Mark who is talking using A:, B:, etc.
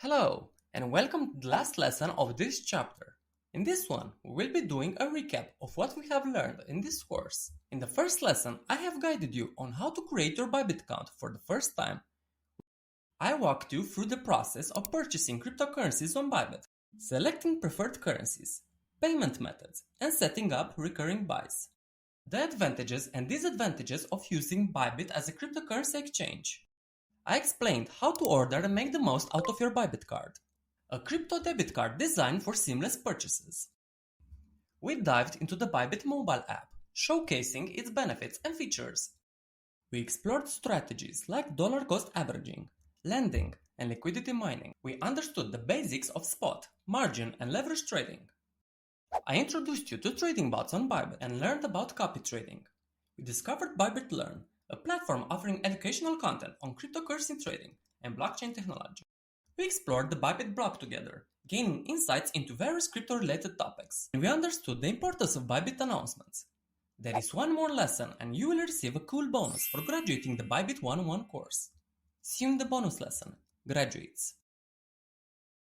A: Hello, and welcome to the last lesson of this chapter. In this one, we will be doing a recap of what we have learned in this course. In the first lesson, I have guided you on how to create your Bybit account for the first time. I walked you through the process of purchasing cryptocurrencies on Bybit, selecting preferred currencies, payment methods, and setting up recurring buys. The advantages and disadvantages of using Bybit as a cryptocurrency exchange. I explained how to order and make the most out of your Bybit card, a crypto debit card designed for seamless purchases. We dived into the Bybit mobile app, showcasing its benefits and features. We explored strategies like dollar cost averaging, lending, and liquidity mining. We understood the basics of spot, margin, and leverage trading. I introduced you to trading bots on Bybit and learned about copy trading. We discovered Bybit Learn, a platform offering educational content on cryptocurrency trading and blockchain technology. We explored the Bybit block together, gaining insights into various crypto-related topics, and we understood the importance of Bybit announcements. There is one more lesson and you will receive a cool bonus for graduating the Bybit 101 course. See you in the bonus lesson, graduates.